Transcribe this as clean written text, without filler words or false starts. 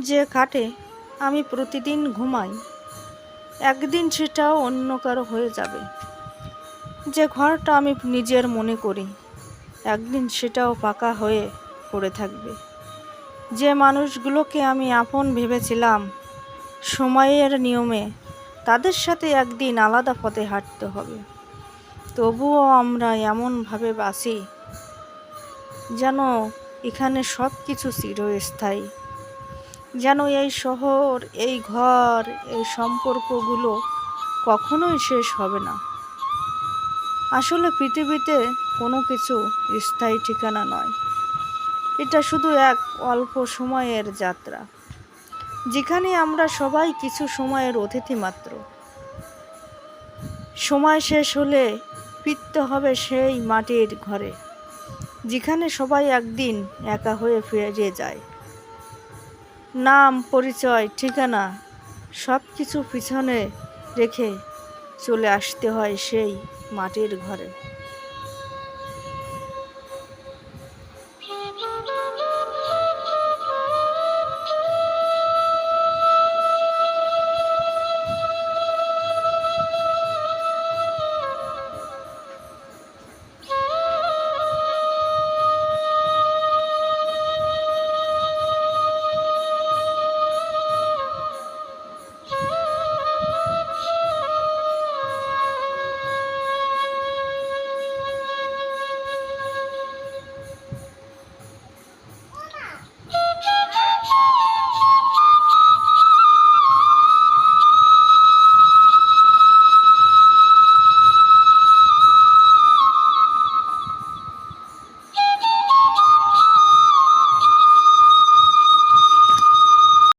যে খাটে আমি প্রতিদিন ঘুমাই, একদিন সেটাও অন্য কারো হয়ে যাবে। যে ঘরটা আমি নিজের মনে করি, একদিন সেটাও পাকা হয়ে পড়ে থাকবে। যে মানুষগুলোকে আমি আপন ভেবেছিলাম সময়ের নিয়মে, তাদের সাথে একদিন আলাদা পথে হাঁটতে হবে। তবুও আমরা এমনভাবে বাঁচি যেন এখানে সব কিছু চিরস্থায়ী, যেন এই শহর, এই ঘর, এই সম্পর্কগুলো কখনোই শেষ হবে না। আসলে পৃথিবীতে কোনো কিছু স্থায়ী ঠিকানা নয়, এটা শুধু এক অল্প সময়ের যাত্রা, যেখানে আমরা সবাই কিছু সময়ের অতিথি মাত্র। সময় শেষ হলে ফিরতে হবে সেই মাটির ঘরে, যেখানে সবাই একদিন একা হয়ে ফিরে যায়। নাম, পরিচয়, ঠিকানা সব কিছু পিছনে রেখে চলে আসতে হয় সেই মাটির ঘরে।